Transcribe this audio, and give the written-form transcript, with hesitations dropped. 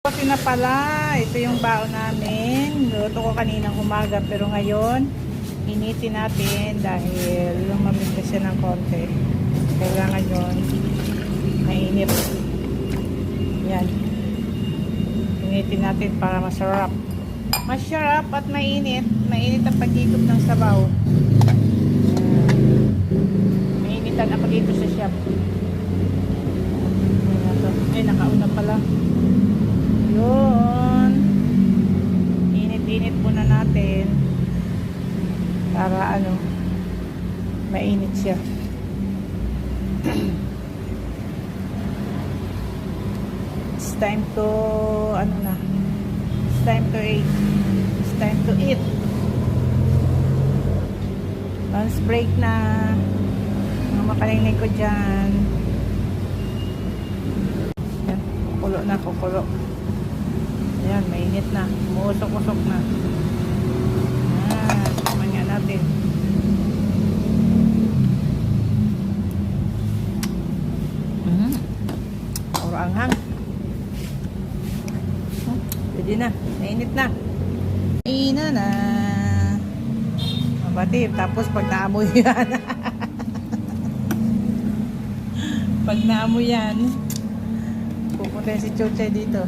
Kasi na pala, ito yung baon namin. Luto ko kaninang umaga pero ngayon initin natin dahil lumamig na siya ng konti. Kailangan yun mainit. Yan. Initin natin para masarap. Masarap at mainit. Mainit ang pagkikot ng sabaw. Mainitan ang pagkikot sa shop. Ay, nakauna pala. Yun. Init-init muna natin para mainit siya. It's time to it's time to eat. It's time to eat. Lunch break na. Mga makalinig ko dyan. Yan, kukulo. Ayan, mainit na. Umuusok-usok na. Kumain nga natin. Puro anghang. Pwede na. Mainit na. Ina na. Mabatib. Tapos pag naamoy yan. Pag naamoy yan, pupunta si Choche dito.